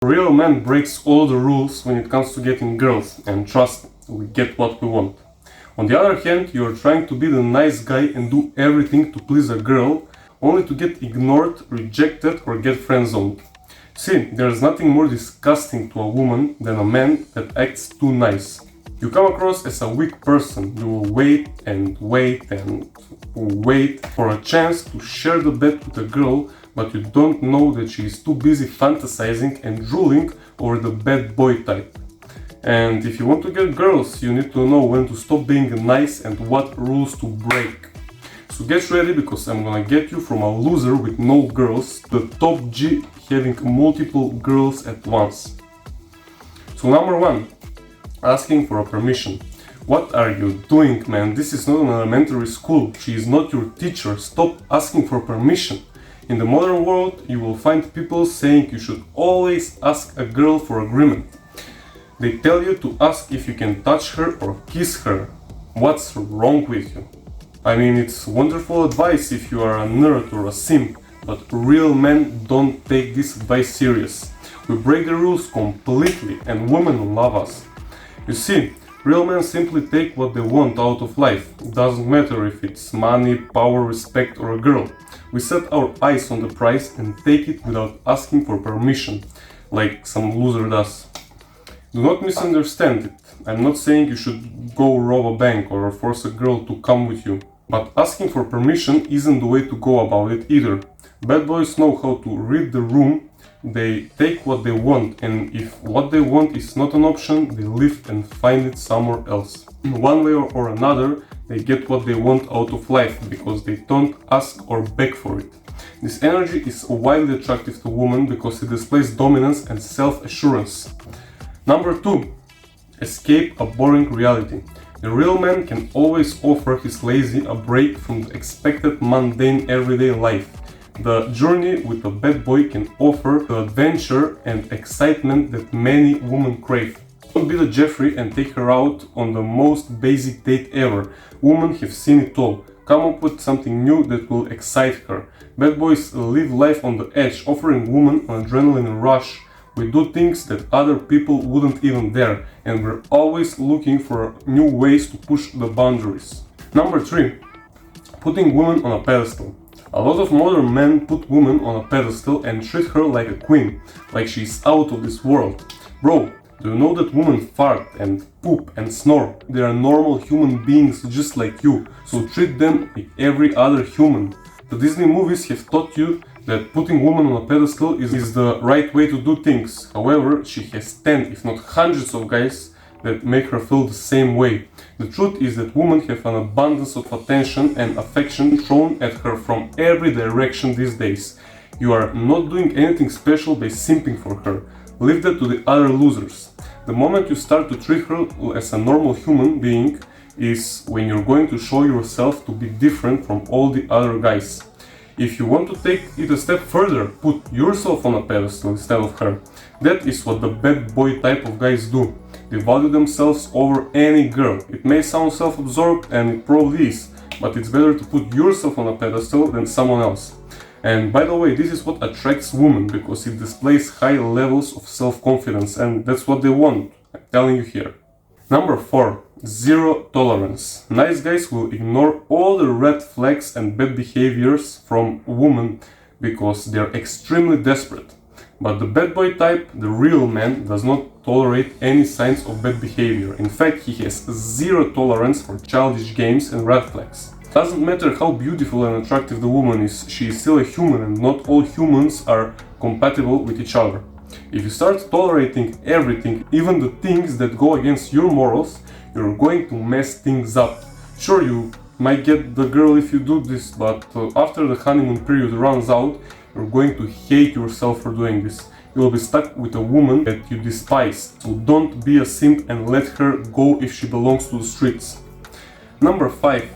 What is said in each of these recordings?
A real man breaks all the rules when it comes to getting girls, and trust me, we get what we want. On the other hand, you are trying to be the nice guy and do everything to please a girl, only to get ignored, rejected, or get friend-zoned. See, there is nothing more disgusting to a woman than a man that acts too nice. You come across as a weak person. You will wait and wait and wait for a chance to share the bed with a girl, but you don't know that she is too busy fantasizing and drooling over the bad boy type. And if you want to get girls, you need to know when to stop being nice and what rules to break. So get ready, because I'm gonna get you from a loser with no girls to the top G having multiple girls at once. So number 1, asking for a permission. What are you doing, man? This is not an elementary school. She is not your teacher. Stop asking for permission. In the modern world, you will find people saying you should always ask a girl for agreement. They tell you to ask if you can touch her or kiss her. What's wrong with you? I mean, it's wonderful advice if you are a nerd or a simp, but real men don't take this advice serious. We break the rules completely, and women love us. You see, real men simply take what they want out of life. It doesn't matter if it's money, power, respect, or a girl. We set our eyes on the prize and take it without asking for permission, like some loser does. Do not misunderstand it. I'm not saying you should go rob a bank or force a girl to come with you. But asking for permission isn't the way to go about it either. Bad boys know how to read the room. They take what they want, and if what they want is not an option, they leave and find it somewhere else. In one way or another, they get what they want out of life because they don't ask or beg for it. This energy is widely attractive to women because it displays dominance and self-assurance. Number 2. Escape a boring reality. The real man can always offer his lazy a break from the expected mundane everyday life. The journey with a bad boy can offer the adventure and excitement that many women crave. Don't be the Jeffrey and take her out on the most basic date ever. Women have seen it all. Come up with something new that will excite her. Bad boys live life on the edge, offering women an adrenaline rush. We do things that other people wouldn't even dare, and we're always looking for new ways to push the boundaries. Number 3. Putting women on a pedestal. A lot of modern men put women on a pedestal and treat her like a queen, like she's out of this world. Bro, do you know that women fart and poop and snore? They are normal human beings just like you, so treat them like every other human. The Disney movies have taught you that putting women on a pedestal is the right way to do things. However, she has 10, if not hundreds of guys that make her feel the same way. The truth is that women have an abundance of attention and affection thrown at her from every direction these days. You are not doing anything special by simping for her. Leave that to the other losers. The moment you start to treat her as a normal human being is when you're going to show yourself to be different from all the other guys. If you want to take it a step further, put yourself on a pedestal instead of her. That is what the bad boy type of guys do. They value themselves over any girl. It may sound self-absorbed, and it probably is, but it's better to put yourself on a pedestal than someone else. And by the way, this is what attracts women, because it displays high levels of self-confidence, and that's what they want. I'm telling you here. Number 4. Zero tolerance. Nice guys will ignore all the red flags and bad behaviors from women because they're extremely desperate. But the bad boy type, the real man, does not tolerate any signs of bad behavior. In fact, he has zero tolerance for childish games and red flags. Doesn't matter how beautiful and attractive the woman is, she is still a human, and not all humans are compatible with each other. If you start tolerating everything, even the things that go against your morals, you're going to mess things up. Sure, you might get the girl if you do this, but after the honeymoon period runs out, you're going to hate yourself for doing this. You will be stuck with a woman that you despise, so don't be a simp and let her go if she belongs to the streets. Number 5.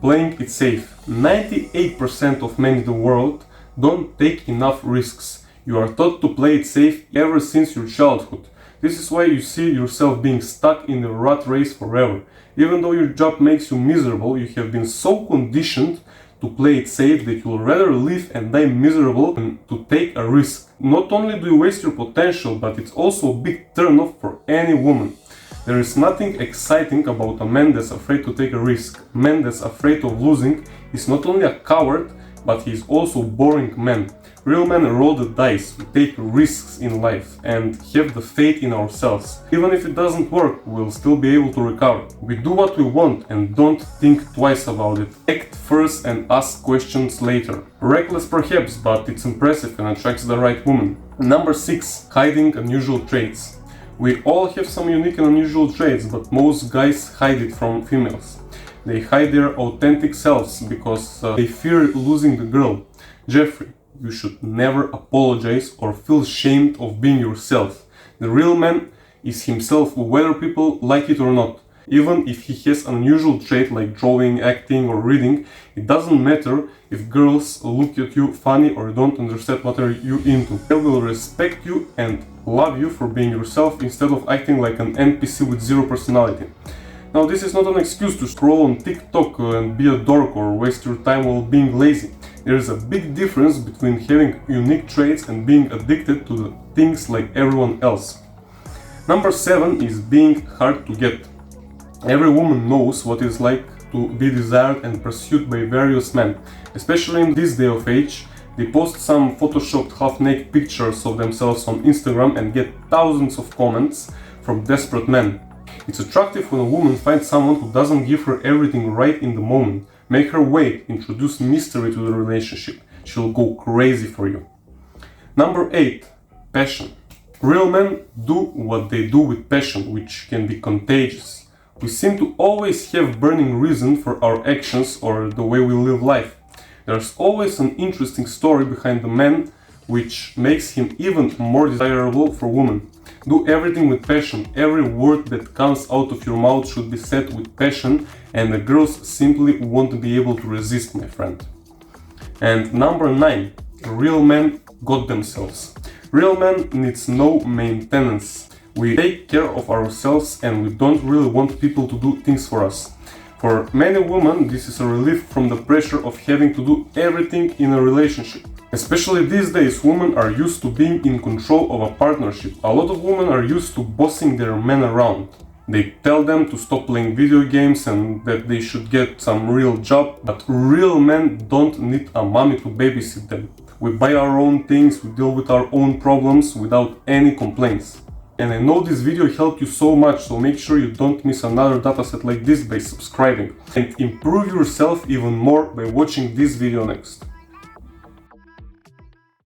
Playing it safe. 98% of men in the world don't take enough risks. You are taught to play it safe ever since your childhood. This is why you see yourself being stuck in the rat race forever. Even though your job makes you miserable, you have been so conditioned to play it safe that you'll rather live and die miserable than to take a risk. Not only do you waste your potential, but it's also a big turn-off for any woman. There is nothing exciting about a man that's afraid to take a risk. A man that's afraid of losing is not only a coward, but he is also a boring man. Real men roll the dice, we take risks in life and have the faith in ourselves. Even if it doesn't work, we'll still be able to recover. We do what we want and don't think twice about it. Act first and ask questions later. Reckless perhaps, but it's impressive and attracts the right woman. Number 6. Hiding unusual traits. We all have some unique and unusual traits, but most guys hide it from females. They hide their authentic selves because they fear losing the girl. Jeffrey, you should never apologize or feel ashamed of being yourself. The real man is himself whether people like it or not. Even if he has an unusual trait like drawing, acting or reading, it doesn't matter if girls look at you funny or don't understand what are you into. They will respect you and love you for being yourself instead of acting like an NPC with zero personality. Now, this is not an excuse to scroll on TikTok and be a dork or waste your time while being lazy. There is a big difference between having unique traits and being addicted to the things like everyone else. Number 7 is being hard to get. Every woman knows what it's like to be desired and pursued by various men. Especially in this day of age, they post some photoshopped half-naked pictures of themselves on Instagram and get thousands of comments from desperate men. It's attractive when a woman finds someone who doesn't give her everything right in the moment. Make her wait, introduce mystery to the relationship. She'll go crazy for you. Number 8. Passion. Real men do what they do with passion, which can be contagious. We seem to always have burning reason for our actions or the way we live life. There's always an interesting story behind the man, which makes him even more desirable for women. Do everything with passion. Every word that comes out of your mouth should be said with passion, and the girls simply won't be able to resist, my friend. And number 9. Real men got themselves. Real men needs no maintenance. We take care of ourselves and we don't really want people to do things for us. For many women, this is a relief from the pressure of having to do everything in a relationship. Especially these days, women are used to being in control of a partnership. A lot of women are used to bossing their men around. They tell them to stop playing video games and that they should get some real job, but real men don't need a mommy to babysit them. We buy our own things, we deal with our own problems without any complaints. And I know this video helped you so much, so make sure you don't miss another dataset like this by subscribing. And improve yourself even more by watching this video next.